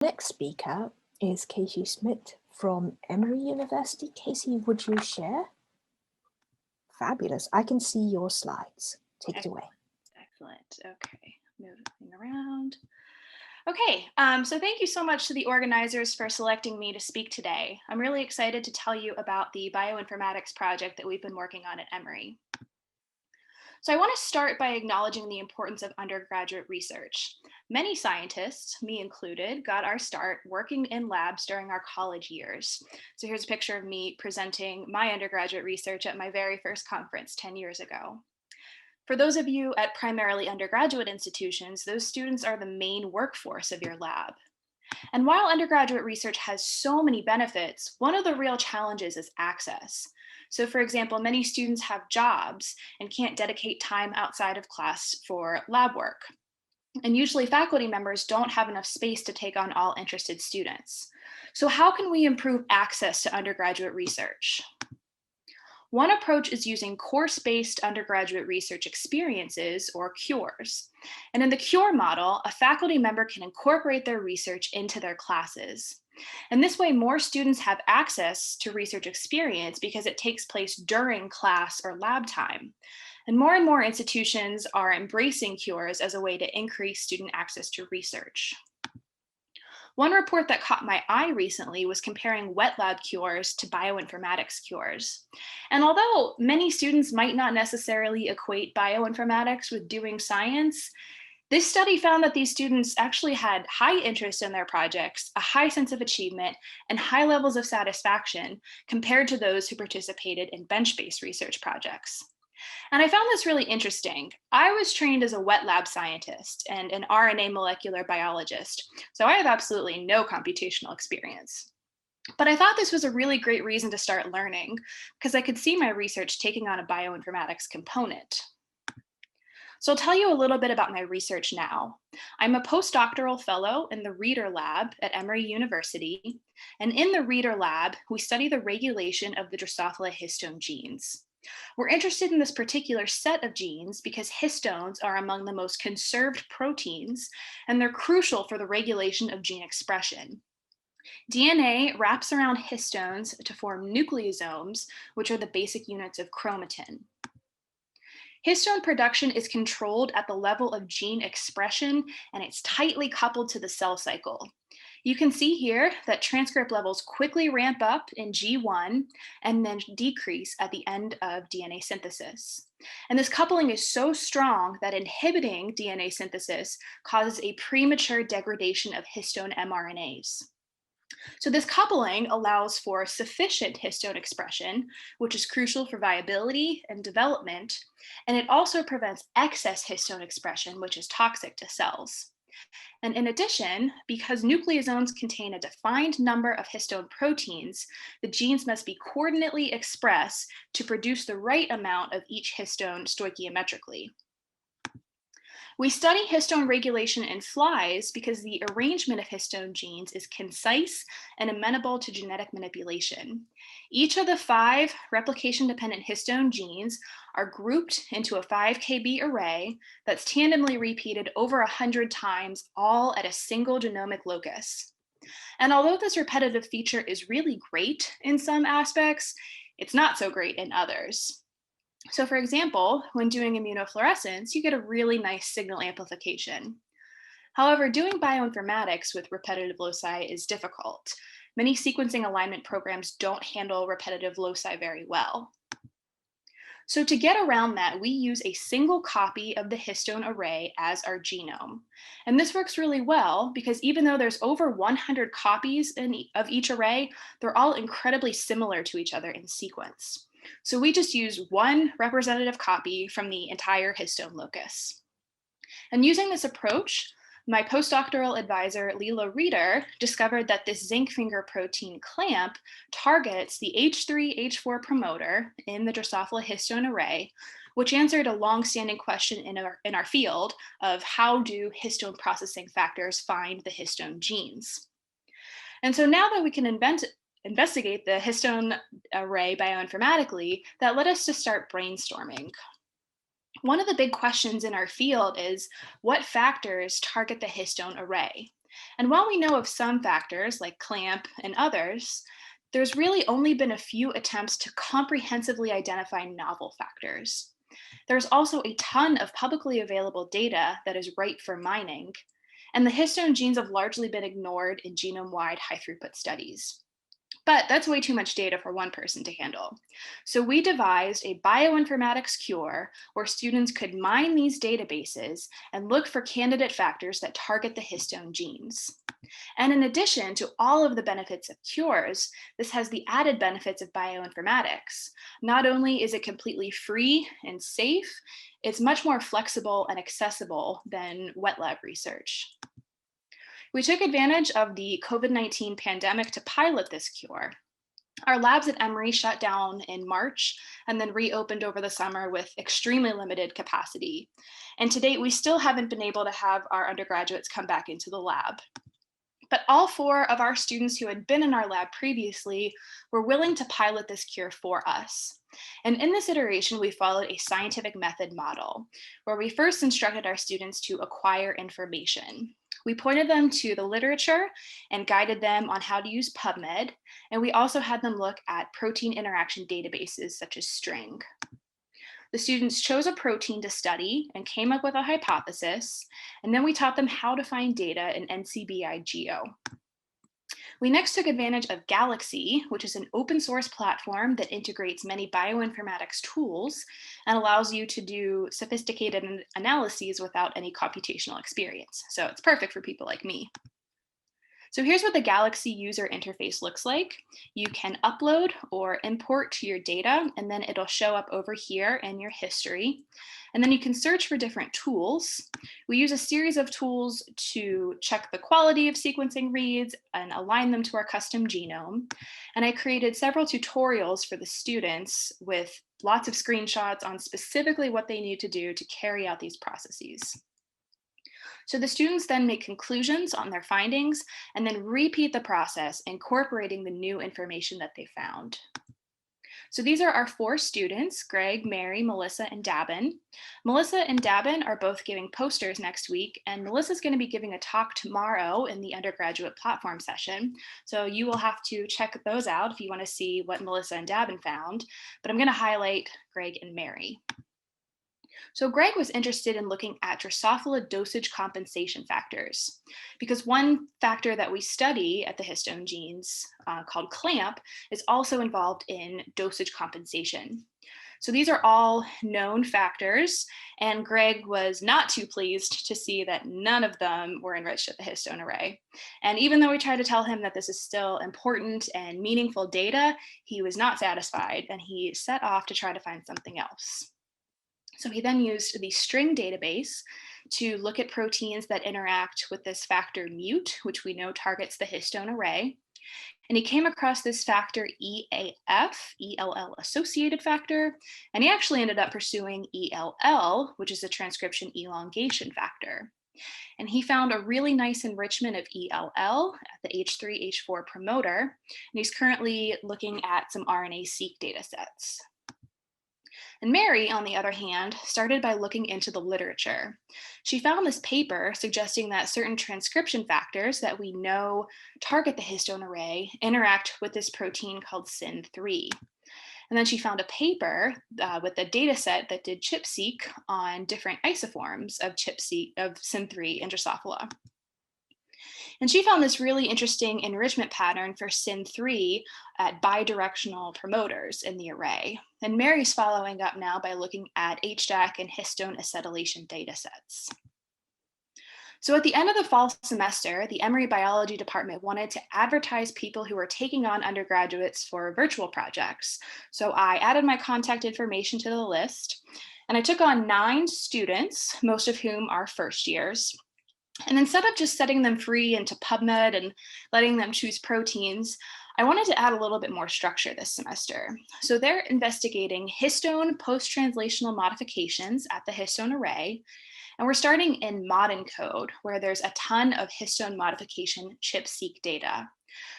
Next speaker is Casey Schmidt from Emory University. Casey, would you share? Fabulous. I can see your slides. Take it away. Excellent. Okay, moving around. Okay, so thank you so much to the organizers for selecting me to speak today. I'm really excited to tell you about the bioinformatics project that we've been working on at Emory. So I want to start by acknowledging the importance of undergraduate research. Many scientists, me included, got our start working in labs during our college years. So here's a picture of me presenting my undergraduate research at my very first conference 10 years ago. For those of you at primarily undergraduate institutions, those students are the main workforce of your lab. And while undergraduate research has so many benefits, one of the real challenges is access. So for example, many students have jobs and can't dedicate time outside of class for lab work. And usually faculty members don't have enough space to take on all interested students. So how can we improve access to undergraduate research? One approach is using course-based undergraduate research experiences, or CUREs. And in the CURE model, a faculty member can incorporate their research into their classes. And this way, more students have access to research experience because it takes place during class or lab time. And more institutions are embracing CUREs as a way to increase student access to research. One report that caught my eye recently was comparing wet lab cures to bioinformatics cures. And although many students might not necessarily equate bioinformatics with doing science, this study found that these students actually had high interest in their projects, a high sense of achievement, and high levels of satisfaction compared to those who participated in bench-based research projects. And I found this really interesting. I was trained as a wet lab scientist and an RNA molecular biologist, so I have absolutely no computational experience. But I thought this was a really great reason to start learning because I could see my research taking on a bioinformatics component. So I'll tell you a little bit about my research now. I'm a postdoctoral fellow in the Rieder lab at Emory University. And in the Rieder lab, we study the regulation of the Drosophila histone genes. We're interested in this particular set of genes because histones are among the most conserved proteins, and they're crucial for the regulation of gene expression. DNA wraps around histones to form nucleosomes, which are the basic units of chromatin. Histone production is controlled at the level of gene expression, and it's tightly coupled to the cell cycle. You can see here that transcript levels quickly ramp up in G1 and then decrease at the end of DNA synthesis. And this coupling is so strong that inhibiting DNA synthesis causes a premature degradation of histone mRNAs. So this coupling allows for sufficient histone expression, which is crucial for viability and development, and it also prevents excess histone expression, which is toxic to cells. And in addition, because nucleosomes contain a defined number of histone proteins, the genes must be coordinately expressed to produce the right amount of each histone stoichiometrically. We study histone regulation in flies because the arrangement of histone genes is concise and amenable to genetic manipulation. Each of the 5 replication-dependent histone genes are grouped into a 5 kb array that's tandemly repeated over 100 times, all at a single genomic locus. And although this repetitive feature is really great in some aspects, it's not so great in others. So for example, when doing immunofluorescence, you get a really nice signal amplification. However, doing bioinformatics with repetitive loci is difficult. Many sequencing alignment programs don't handle repetitive loci very well. So to get around that, we use a single copy of the histone array as our genome. And this works really well because even though there's over 100 copies of each array, they're all incredibly similar to each other in sequence. So we just use one representative copy from the entire histone locus. And using this approach, my postdoctoral advisor, Leila Rieder, discovered that this zinc finger protein clamp targets the H3-H4 promoter in the Drosophila histone array, which answered a long-standing question in our field of how do histone processing factors find the histone genes. And so now that we can investigate the histone array bioinformatically, that led us to start brainstorming. One of the big questions in our field is what factors target the histone array? And while we know of some factors like clamp and others, there's really only been a few attempts to comprehensively identify novel factors. There's also a ton of publicly available data that is ripe for mining, and the histone genes have largely been ignored in genome-wide high-throughput studies. But that's way too much data for one person to handle. So we devised a bioinformatics cure where students could mine these databases and look for candidate factors that target the histone genes. And in addition to all of the benefits of cures, this has the added benefits of bioinformatics. Not only is it completely free and safe, it's much more flexible and accessible than wet lab research. We took advantage of the COVID-19 pandemic to pilot this cure. Our labs at Emory shut down in March and then reopened over the summer with extremely limited capacity. And to date, we still haven't been able to have our undergraduates come back into the lab. But all 4 of our students who had been in our lab previously were willing to pilot this cure for us. And in this iteration, we followed a scientific method model, where we first instructed our students to acquire information. We pointed them to the literature and guided them on how to use PubMed, and we also had them look at protein interaction databases such as String. The students chose a protein to study and came up with a hypothesis, and then we taught them how to find data in NCBI GEO. We next took advantage of Galaxy, which is an open source platform that integrates many bioinformatics tools and allows you to do sophisticated analyses without any computational experience. So it's perfect for people like me. So here's what the Galaxy user interface looks like. You can upload or import to your data, and then it'll show up over here in your history. And then you can search for different tools. We use a series of tools to check the quality of sequencing reads and align them to our custom genome. And I created several tutorials for the students with lots of screenshots on specifically what they need to do to carry out these processes. So the students then make conclusions on their findings and then repeat the process, incorporating the new information that they found. So these are our 4 students, Greg, Mary, Melissa, and Dabin. Melissa and Dabin are both giving posters next week, and Melissa's going to be giving a talk tomorrow in the undergraduate platform session. So you will have to check those out if you want to see what Melissa and Dabin found, but I'm going to highlight Greg and Mary. So Greg was interested in looking at Drosophila dosage compensation factors, because one factor that we study at the histone genes called clamp is also involved in dosage compensation. So these are all known factors, and Greg was not too pleased to see that none of them were enriched at the histone array. And even though we tried to tell him that this is still important and meaningful data, he was not satisfied, and he set off to try to find something else. So he then used the String database to look at proteins that interact with this factor mute, which we know targets the histone array. And he came across this factor EAF, ELL associated factor, and he actually ended up pursuing ELL, which is a transcription elongation factor. And he found a really nice enrichment of ELL at the H3-H4 promoter, and he's currently looking at some RNA-seq datasets. And Mary, on the other hand, started by looking into the literature. She found this paper suggesting that certain transcription factors that we know target the histone array interact with this protein called SYN3. And then she found a paper with a data set that did ChIP-seq on different isoforms of ChIP-seq of SYN3 in Drosophila. And she found this really interesting enrichment pattern for SYN3 at bidirectional promoters in the array. And Mary's following up now by looking at HDAC and histone acetylation datasets. So at the end of the fall semester, the Emory Biology Department wanted to advertise people who were taking on undergraduates for virtual projects. So I added my contact information to the list, and I took on 9 students, most of whom are first years. And instead of just setting them free into PubMed and letting them choose proteins, I wanted to add a little bit more structure this semester. So they're investigating histone post-translational modifications at the histone array. And we're starting in mod encode, where there's a ton of histone modification ChIP-seq data.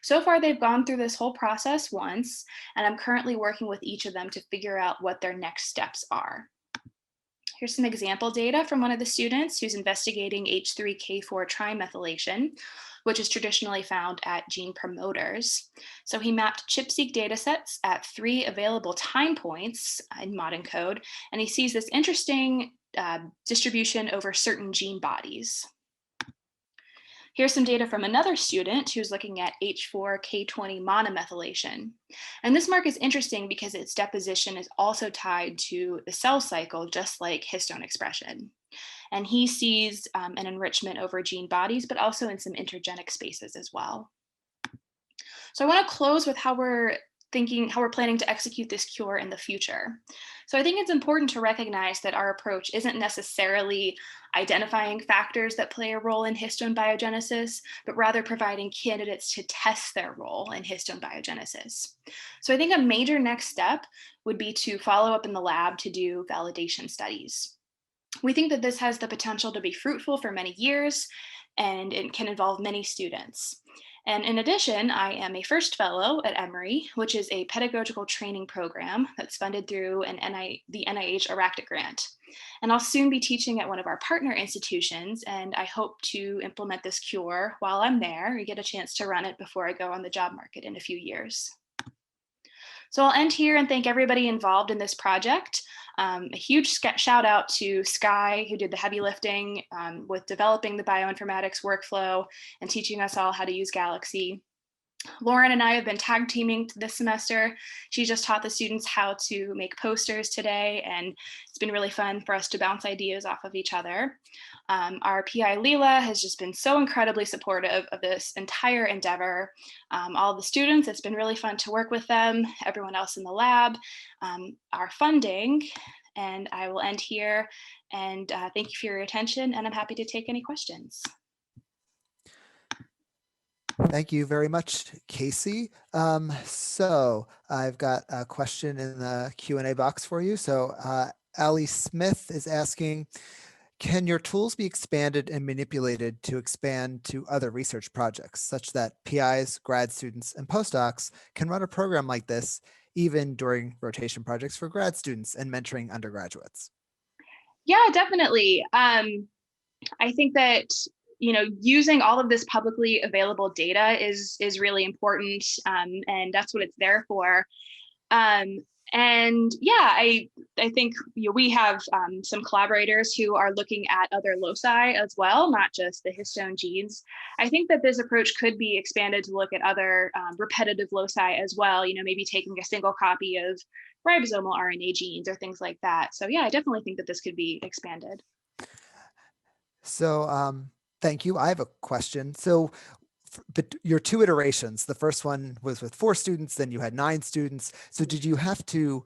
So far, they've gone through this whole process once, and I'm currently working with each of them to figure out what their next steps are. Here's some example data from one of the students who's investigating H3K4 trimethylation. which is traditionally found at gene promoters. So he mapped ChIP-seq datasets at 3 available time points in modern code, and he sees this interesting distribution over certain gene bodies. Here's some data from another student who's looking at H4K20 monomethylation. And this mark is interesting because its deposition is also tied to the cell cycle, just like histone expression. And he sees an enrichment over gene bodies, but also in some intergenic spaces as well. So I want to close with how we're planning to execute this cure in the future. So I think it's important to recognize that our approach isn't necessarily identifying factors that play a role in histone biogenesis, but rather providing candidates to test their role in histone biogenesis. So I think a major next step would be to follow up in the lab to do validation studies. We think that this has the potential to be fruitful for many years, and it can involve many students. And in addition, I am a first fellow at Emory, which is a pedagogical training program that's funded through the NIH Aractic grant. And I'll soon be teaching at one of our partner institutions, and I hope to implement this cure while I'm there and get a chance to run it before I go on the job market in a few years. So I'll end here and thank everybody involved in this project. A huge shout out to Sky, who did the heavy lifting with developing the bioinformatics workflow and teaching us all how to use Galaxy. Lauren and I have been tag teaming this semester. She just taught the students how to make posters today, and it's been really fun for us to bounce ideas off of each other. Our PI Leela has just been so incredibly supportive of this entire endeavor. All the students, it's been really fun to work with them, everyone else in the lab, our funding, and I will end here. And thank you for your attention, and I'm happy to take any questions. Thank you very much, Casey. So I've got a question in the Q&A box for you. So Ali Smith is asking, can your tools be expanded and manipulated to expand to other research projects such that PIs, grad students, and postdocs can run a program like this even during rotation projects for grad students and mentoring undergraduates? Yeah, definitely. I think that using all of this publicly available data is really important, and that's what it's there for. And yeah, I think we have some collaborators who are looking at other loci as well, not just the histone genes. I think that this approach could be expanded to look at other repetitive loci as well, maybe taking a single copy of ribosomal RNA genes or things like that. So yeah, I definitely think that this could be expanded. So thank you. I have a question. So but your 2 iterations, the first one was with 4 students, then you had 9 students. So did you have to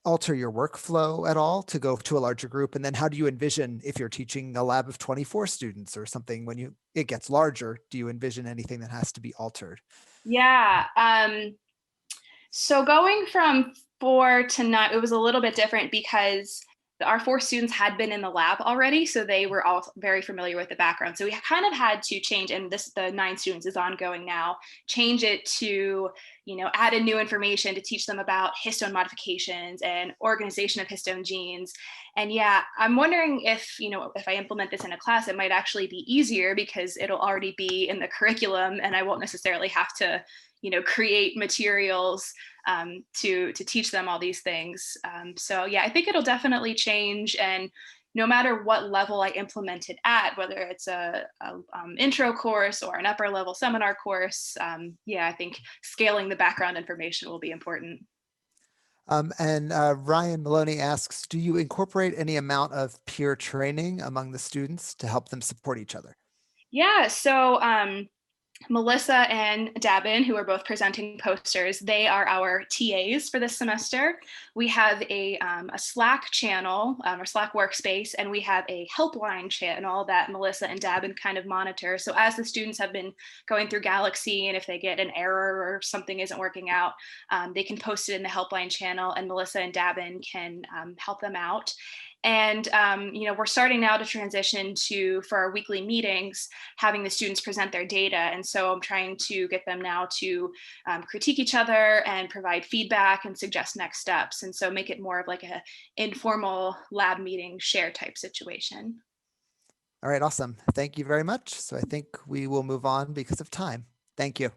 alter your workflow at all to go to a larger group? And then how do you envision if you're teaching a lab of 24 students or something, when it gets larger, do you envision anything that has to be altered? Yeah. So going from 4 to 9, it was a little bit different because our 4 students had been in the lab already, so they were all very familiar with the background. So we kind of had to change, and the 9 students is ongoing now, change it to, add in new information to teach them about histone modifications and organization of histone genes. And yeah, I'm wondering if I implement this in a class, it might actually be easier because it'll already be in the curriculum and I won't necessarily have to create materials to teach them all these things. So yeah, I think it'll definitely change, and no matter what level I implement it at, whether it's a intro course or an upper level seminar course, yeah, I think scaling the background information will be important. And Ryan Maloney asks, do you incorporate any amount of peer training among the students to help them support each other? Yeah, so Melissa and Dabin, who are both presenting posters, they are our TAs for this semester. We have a Slack channel or Slack workspace, and we have a helpline channel that Melissa and Dabin kind of monitor. So as the students have been going through Galaxy, and if they get an error or something isn't working out, they can post it in the helpline channel, and Melissa and Dabin can help them out. And we're starting now to transition to, for our weekly meetings, having the students present their data. And so I'm trying to get them now to critique each other and provide feedback and suggest next steps. And so make it more of like a informal lab meeting share type situation. All right, awesome. Thank you very much. So I think we will move on because of time. Thank you.